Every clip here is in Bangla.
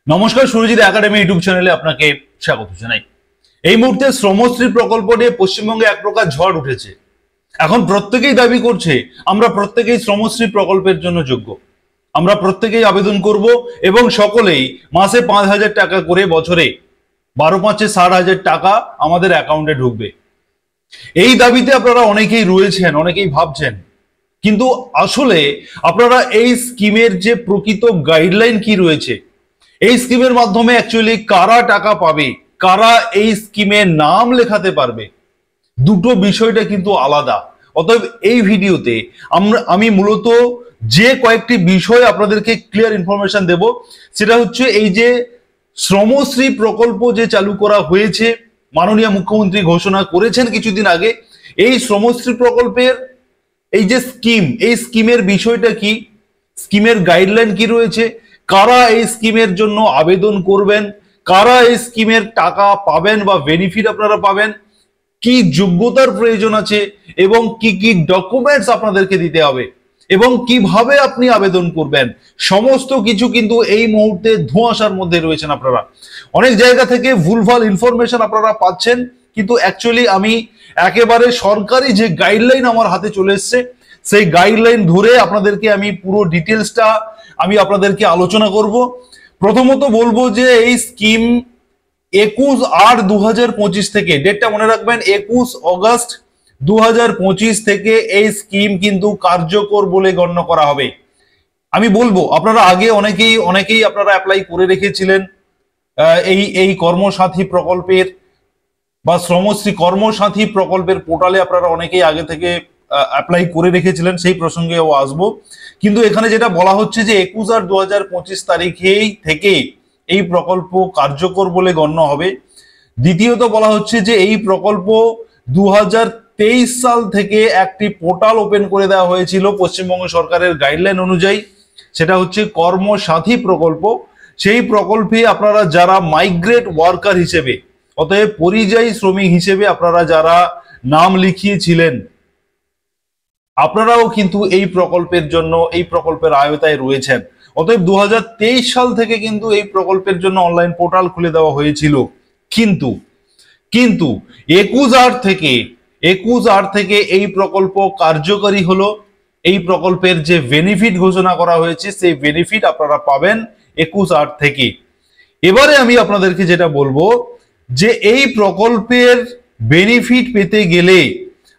নমস্কার, সুরজিৎ একাডেমি ইউটিউব চ্যানেলে আপনাকে স্বাগত জানাই। এই মুহূর্তে শ্রমশ্রী প্রকল্প নিয়ে পশ্চিমবঙ্গে এক প্রকার ঝড় উঠেছে। এখন প্রত্যেকেই দাবি করছে আমরা প্রত্যেকেই শ্রমশ্রী প্রকল্পের জন্য যোগ্য, আমরা প্রত্যেকেই আবেদন করব এবং সকলেই মাসে 5,000 টাকা করে বছরে 12 × 5 = 60,000 টাকা আমাদের অ্যাকাউন্টে ঢুকবে। এই দাবিতে আপনারা অনেকেই রয়েছেন, অনেকেই ভাবছেন, কিন্তু আসলে আপনারা এই স্কিমের যে প্রকৃত গাইডলাইন কি রয়েছে, এই স্কিমের মাধ্যমে অ্যাকচুয়ালি কারা টাকা পাবে, কারা এই স্কিমে নাম লেখাতে পারবে, দুটো বিষয়টা কিন্তু আলাদা। অতএব এই ভিডিওতে আমি মূলত যে কয়েকটি বিষয় আপনাদেরকে ক্লিয়ার ইনফরমেশন দেব, সেটা হচ্ছে এই যে শ্রমশ্রী প্রকল্প যে চালু করা হয়েছে, মাননীয় মুখ্যমন্ত্রী ঘোষণা করেছেন কিছুদিন আগে। এই শ্রমশ্রী প্রকল্পের এই যে স্কিম, এই স্কিমের বিষয়টা কি, স্কিমের গাইডলাইন কি রয়েছে, কারা এই স্কিমের জন্য আবেদন করবেন, কারা এই স্কিমের টাকা পাবেন বা বেনিফিট আপনারা পাবেন, কি যোগ্যতার প্রয়োজন আছে এবং কি কি ডকুমেন্টস আপনাদেরকে দিতে হবে এবং কিভাবে আপনি আবেদন করবেন, সমস্ত কিছু কিন্তু এই মুহূর্তে ধোঁয়াশার মধ্যে রয়েছেন আপনারা। অনেক জায়গা থেকে ভুলভাল ইনফরমেশন আপনারা পাচ্ছেন, কিন্তু অ্যাকচুয়ালি আমি একেবারে সরকারি যে গাইডলাইন আমার হাতে চলে এসছে, সেই গাইডলাইন ধরে আপনাদেরকে আমি পুরো ডিটেলসটা আমি আপনাদেরকে আলোচনা করব। প্রথমত বলবো যে এই স্কিম 21/8/2025 থেকে, ডেটটা মনে রাখবেন, 21 অগস্ট 2025 থেকে এই স্কিম কিন্তু কার্যকর বলে গণ্য করা হবে। আমি বলবো আপনারা আগে অনেকেই আপনারা অ্যাপ্লাই করে রেখেছিলেন এই কর্মসাথী প্রকল্পের বা শ্রমশ্রী কর্মসাথী প্রকল্পের পোর্টালে, আপনারা অনেকেই আগে থেকে অ্যাপ্লাই করে রেখেছিলেন, সেই প্রসঙ্গেও আসবো। কিন্তু এখানে যেটা বলা হচ্ছে যে 21/8/2025 তারিখেই থেকে এই প্রকল্প কার্যকর বলে গণ্য হবে। দ্বিতীয়ত বলা হচ্ছে যে এই প্রকল্প 2023 সাল থেকে একটি পোর্টাল ওপেন করে দেওয়া হয়েছিল পশ্চিমবঙ্গ সরকারের গাইডলাইন অনুযায়ী, সেটা হচ্ছে কর্মসাথী প্রকল্প। সেই প্রকল্পে আপনারা যারা মাইগ্রেট ওয়ার্কার হিসেবে, অতএব পরিযায়ী শ্রমিক হিসেবে আপনারা যারা নাম লিখিয়েছিলেন, আপনারাও কিন্তু এই প্রকল্পের জন্য, এই প্রকল্পের আওতায় রয়েছেন। অতএব 2023 সাল থেকে কিন্তু এই প্রকল্পের জন্য অনলাইন পোর্টাল খুলে দেওয়া হয়েছিল। কিন্তু 21/8 থেকে এই প্রকল্প কার্যকরী হলো। এই প্রকল্পের যে বেনিফিট ঘোষণা করা হয়েছে, সেই বেনিফিট আপনারা পাবেন 21/8 থেকে। এবারে আমি আপনাদেরকে যেটা বলবো যে এই প্রকল্পের বেনিফিট পেতে গেলে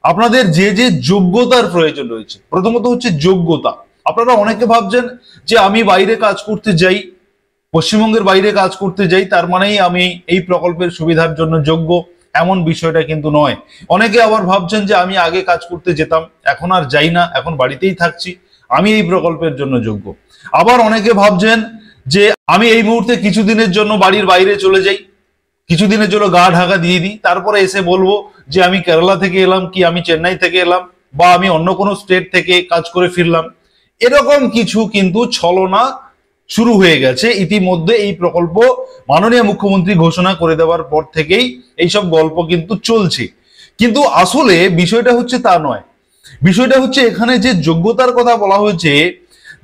আপনাদের যে যে যোগ্যতার প্রয়োজন রয়েছে, প্রথমত হচ্ছে যোগ্যতা। আপনারা অনেকে ভাবছেন যে আমি বাইরে কাজ করতে যাই, পশ্চিমবঙ্গের বাইরে কাজ করতে যাই, তার মানেই আমি এই প্রকল্পের সুবিধার জন্য যোগ্য, এমন বিষয়টা কিন্তু নয়। অনেকে আবার ভাবছেন যে আমি আগে কাজ করতে যেতাম, এখন আর যাই না, এখন বাড়িতেই থাকছি, আমি এই প্রকল্পের জন্য যোগ্য। আবার অনেকে ভাবছেন যে আমি এই মুহূর্তে কিছুদিনের জন্য বাড়ির বাইরে চলে যাই, কিছুদিনের জন্য গা ঢাকা দিয়ে দিই, তারপরে এসে বলবো যে আমি কেরালা থেকে এলাম, কি আমি চেন্নাই থেকে এলাম, বা আমি অন্য কোনো স্টেট থেকে কাজ করে ফিরলাম। এরকম কিছু কিন্তু ছলনা শুরু হয়ে গেছে ইতিমধ্যে। এই প্রকল্প মাননীয় মুখ্যমন্ত্রী ঘোষণা করে দেওয়ার পর থেকেই এইসব গল্প কিন্তু চলছে। কিন্তু আসলে বিষয়টা হচ্ছে তা নয়। বিষয়টা হচ্ছে এখানে যে যোগ্যতার কথা বলা হয়েছে,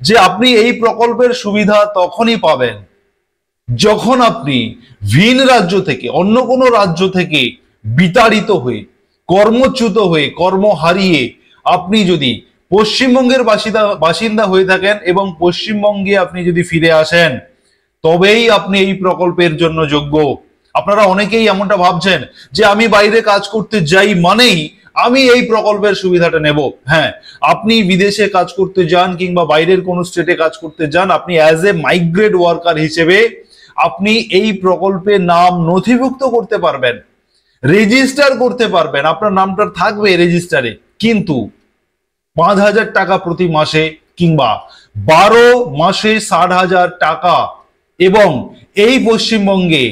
যে আপনি এই প্রকল্পের সুবিধা তখনই পাবেন যখন আপনি ভিন রাজ্য থেকে, অন্য কোনো রাজ্য থেকে বিতাড়িত হয়ে, কর্মচ্যুত হয়ে, কর্ম হারিয়ে আপনি যদি পশ্চিমবঙ্গের বাসিন্দা হয়ে থাকেন এবং পশ্চিমবঙ্গে আপনি যদি ফিরে আসেন, তবেই আপনি এই প্রকল্পের জন্য যোগ্য। আপনারা অনেকেই এমনটা ভাবছেন যে আমি বাইরে কাজ করতে যাই মানেই আমি এই প্রকল্পের সুবিধাটা নেব। হ্যাঁ, আপনি বিদেশে কাজ করতে যান কিংবা বাইরের কোনো স্টেটে কাজ করতে যান, আপনি অ্যাজ এ মাইগ্রেট ওয়ার্কার হিসেবে আপনি এই প্রকল্পে নাম নথিভুক্ত করতে পারবেন, রেজিস্টার করতে পারবেন, আপনার নামটা থাকবে রেজিস্টারে। কিন্তু 5,000 টাকা প্রতি মাসে কিংবা 12 মাসে 60,000 টাকা, এবং এই পশ্চিমবঙ্গে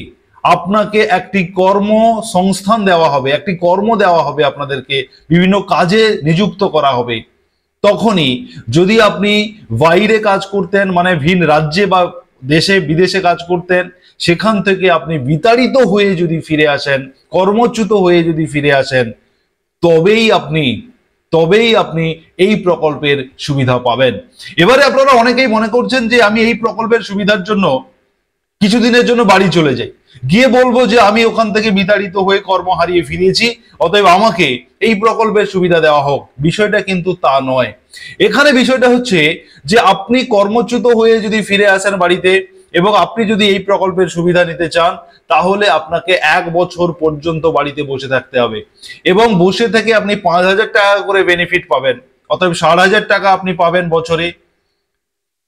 আপনাকে একটি কর্মসংস্থান দেওয়া হবে, একটি কর্ম দেওয়া হবে, আপনাদেরকে বিভিন্ন কাজে নিযুক্ত করা হবে। তখনই যদি আপনি বাইরে কাজ করতেন, মানে ভিন রাজ্যে বা দেশে বিদেশে কাজ করতেন, সেখান থেকে আপনি বিতাড়িত হয়ে যদি ফিরে আসেন, কর্মচ্যুত হয়ে যদি ফিরে আসেন, তবেই আপনি এই প্রকল্পের সুবিধা পাবেন। এবারে আপনারা অনেকেই মনে করছেন যে আমি এই প্রকল্পের সুবিধার জন্য কিছুদিনের জন্য বাড়ি চলে যাই, গিয়ে বলবো যে আমি ওখান থেকে বিতাড়িত হয়ে কর্ম হারিয়ে ফিরেছি, অতএব আমাকে এই প্রকল্পের সুবিধা দেওয়া হোক। বিষয়টা কিন্তু তা নয়। এখানে বিষয়টা হচ্ছে যে আপনি কর্মচ্যুত হয়ে যদি ফিরে আসেন বাড়িতে এবং আপনি যদি এই প্রকল্পের সুবিধা নিতে চান, তাহলে আপনাকে 1 বছর পর্যন্ত বাড়িতে বসে থাকতে হবে এবং বসে থেকে আপনি 5,000 টাকা করে বেনিফিট পাবেন। অতএব 60,000 টাকা আপনি পাবেন বছরে।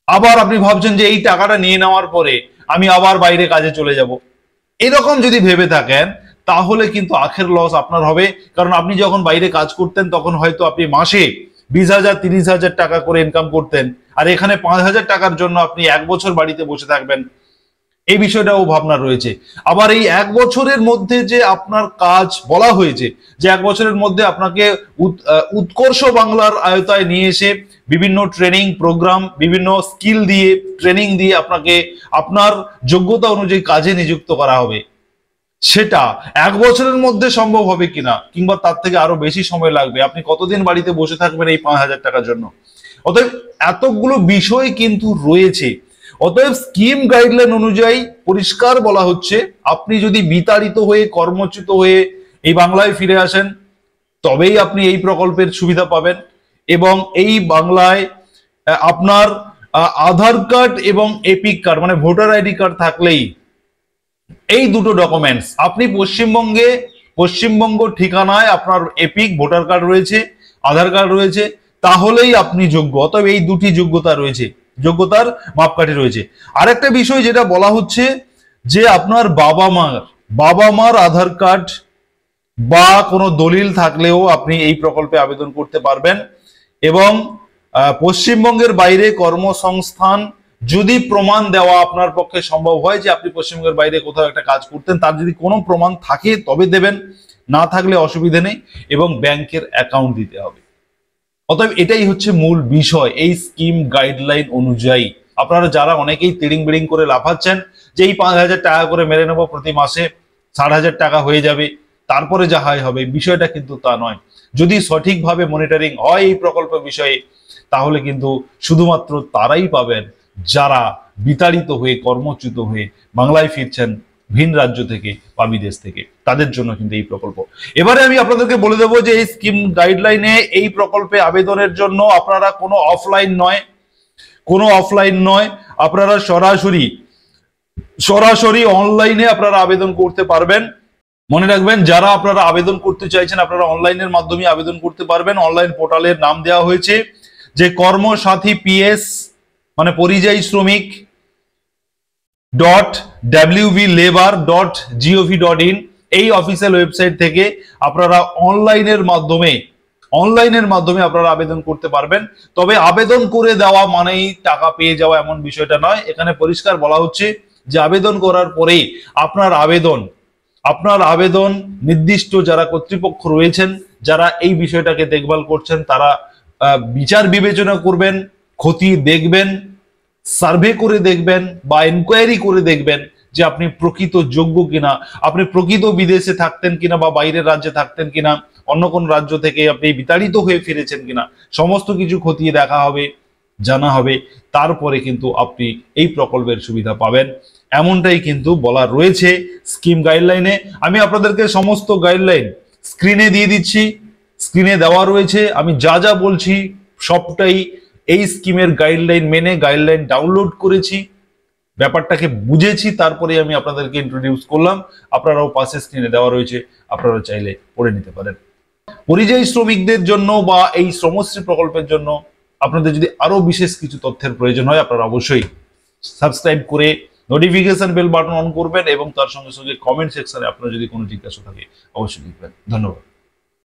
আবার আপনি ভাবছেন যে এই টাকাটা নিয়ে নেওয়ার পরে আমি আবার বাইরে কাজে চলে যাব, এরকম যদি ভেবে থাকেন তাহলে কিন্তু আখের লস আপনার হবে। কারণ আপনি যখন বাইরে কাজ করতেন তখন হয়তো আপনি মাসে 20,000 30,000 টাকা করে ইনকাম করতেন, আর এখানে 5,000 টাকার জন্য আপনি 1 বছর বাড়িতে বসে থাকবেন, এই বিষয়টাও ভাবনা রয়েছে। আবার এই 1 বছরের মধ্যে যে আপনার কাজ বলা হয়েছে যে 1 বছরের মধ্যে আপনাকে উৎকর্ষ বাংলার আয়তায় নিয়ে এসে বিভিন্ন ট্রেনিং প্রোগ্রাম, বিভিন্ন স্কিল দিয়ে ট্রেনিং দিয়ে আপনাকে আপনার যোগ্যতা অনুযায়ী কাজে নিযুক্ত করা হবে। সেটা 1 বছরের মধ্যে সম্ভব হবে কিনা কিংবা তার থেকে আরো বেশি সময় লাগবে, আপনি কতদিন বাড়িতে বসে থাকবেন এই 5,000 টাকার জন্য। অতএব এতগুলো বিষয় কিন্তু রয়েছে। অতএব স্কিম গাইডলাইন অনুযায়ী পরিষ্কার বলা হচ্ছে আপনি যদি বিতাড়িত হয়ে কর্মচ্যুত হয়ে এই বাংলায় ফিরে আসেন তবেই আপনি এই প্রকল্পের সুবিধা পাবেন। এবং এই বাংলায় আপনার আধার কার্ড এবং এপিক কার্ড মানে ভোটার আইডি কার্ড থাকলেই, এই দুটো ডকুমেন্টস আপনি পশ্চিমবঙ্গ ঠিকানায় আপনার এপিক ভোটার কার্ড রয়েছে, আধার কার্ড রয়েছে, তাহলেই আপনি যোগ্য। অতএব এই দুটি যোগ্যতা রয়েছে, যোগ্যতার মাপকাঠি রয়েছে। আরেকটা বিষয় যেটা বলা হচ্ছে যে আপনার বাবা মার আধার কার্ড বা কোনো দলিল থাকলেও আপনি এই প্রকল্পে আবেদন করতে পারবেন। এবং পশ্চিমবঙ্গের বাইরে কর্মসংস্থান যদি প্রমাণ দেওয়া আপনার পক্ষে সম্ভব হয় যে আপনি পশ্চিমবঙ্গের বাইরে কোথাও একটা কাজ করতেন, তার যদি কোনো প্রমাণ থাকে তবে দেবেন, না থাকলে অসুবিধা নেই, এবং ব্যাংকের অ্যাকাউন্ট দিতে হবে। অতএব এটাই হচ্ছে মূল বিষয় এই স্কিম গাইডলাইন অনুযায়ী। আপনারা যারা অনেকেই তিড়িং বিড়িং করে লাফাচ্ছেন যে এই 5,000 টাকা করে মেরে নেবো প্রতি মাসে, 60,000 টাকা হয়ে যাবে, তারপরে যা হয় হবে, বিষয়টা কিন্তু তা নয়। যদি সঠিকভাবে মনিটরিং হয় এই প্রকল্প বিষয়ে, তাহলে কিন্তু শুধুমাত্র তারাই পাবেন যারা বিতাড়িত হয়ে কর্মচ্যুত হয়ে বাংলায় ফিরছেন ভিন রাজ্য থেকে বা বিদেশ থেকে, তাদের জন্য কিন্তু এই প্রকল্প। এবারে আমি আপনাদেরকে বলে দেবো যে এই স্কিম গাইডলাইনে এই প্রকল্পে আবেদনের জন্য আপনারা কোনো অফলাইন নয়, আপনারা সরাসরি অনলাইনে আপনারা আবেদন করতে পারবেন। মনে রাখবেন, যারা আপনারা আবেদন করতে চাইছেন আপনারা অনলাইনের মাধ্যমে আবেদন করতে পারবেন। অনলাইন পোর্টালের নাম দেওয়া হয়েছে যে কর্মসাথী PS মানে পরিযায়ী শ্রমিক .wvlabor.gov.in এই অফিসিয়াল ওয়েবসাইট থেকে আপনারা অনলাইনের মাধ্যমে আপনারা আবেদন করতে পারবেন। তবে আবেদন করে দেওয়া মানেই টাকা পেয়ে যাওয়া এমন বিষয়টা নয়। এখানে পরিষ্কার বলা হচ্ছে যে আবেদন করার পরেই আপনার আবেদন নির্দিষ্ট যারা কর্তৃপক্ষ রয়েছেন, যারা এই বিষয়টাকে দেখভাল করছেন, তারা বিচার বিবেচনা করবেন, খতিয়ে দেখবেন, সার্ভে করে দেখবেন বা ইনকোয়ারি করে দেখবেন যে আপনি প্রকৃত যোগ্য কিনা, আপনি প্রকৃত বিদেশে থাকতেন কিনা বা বাইরের রাজ্যে থাকতেন কিনা, অন্য কোন রাজ্য থেকে আপনি বিতাড়িত হয়ে ফিরেছেন কিনা, সমস্ত কিছু খতিয়ে দেখা হবে, জানা হবে, তারপরে কিন্তু আপনি এই প্রকল্পের সুবিধা পাবেন। এমনটাই কিন্তু বলা রয়েছে স্কিম গাইডলাইনে। আমি আপনাদেরকে সমস্ত গাইডলাইন স্ক্রিনে দিয়ে দিচ্ছি, স্ক্রিনে দেওয়া রয়েছে। আমি যা যা বলছি সবটাই এই স্কিমের গাইডলাইন মেনে গাইডলাইন ডাউনলোড করেছি, ব্যাপারটাকে বুঝেছি, তারপরে আমি আপনাদেরকে ইন্ট্রোডিউস করলাম। আপনারাও পাশে স্ক্রিনে দেওয়া রয়েছে, আপনারা চাইলে পড়ে নিতে পারেন। পরিযায়ী শ্রমিকদের জন্য বা এই শ্রমশ্রী প্রকল্পের জন্য আপনাদের যদি আরো বিশেষ কিছু তথ্যের প্রয়োজন হয়, আপনারা অবশ্যই সাবস্ক্রাইব করে নোটিফিকেশন বেল বাটন অন করবেন এবং তার সঙ্গে সঙ্গে কমেন্ট সেকশনে আপনার যদি কোনো জিজ্ঞাসা থাকে অবশ্যই লিখবেন। ধন্যবাদ।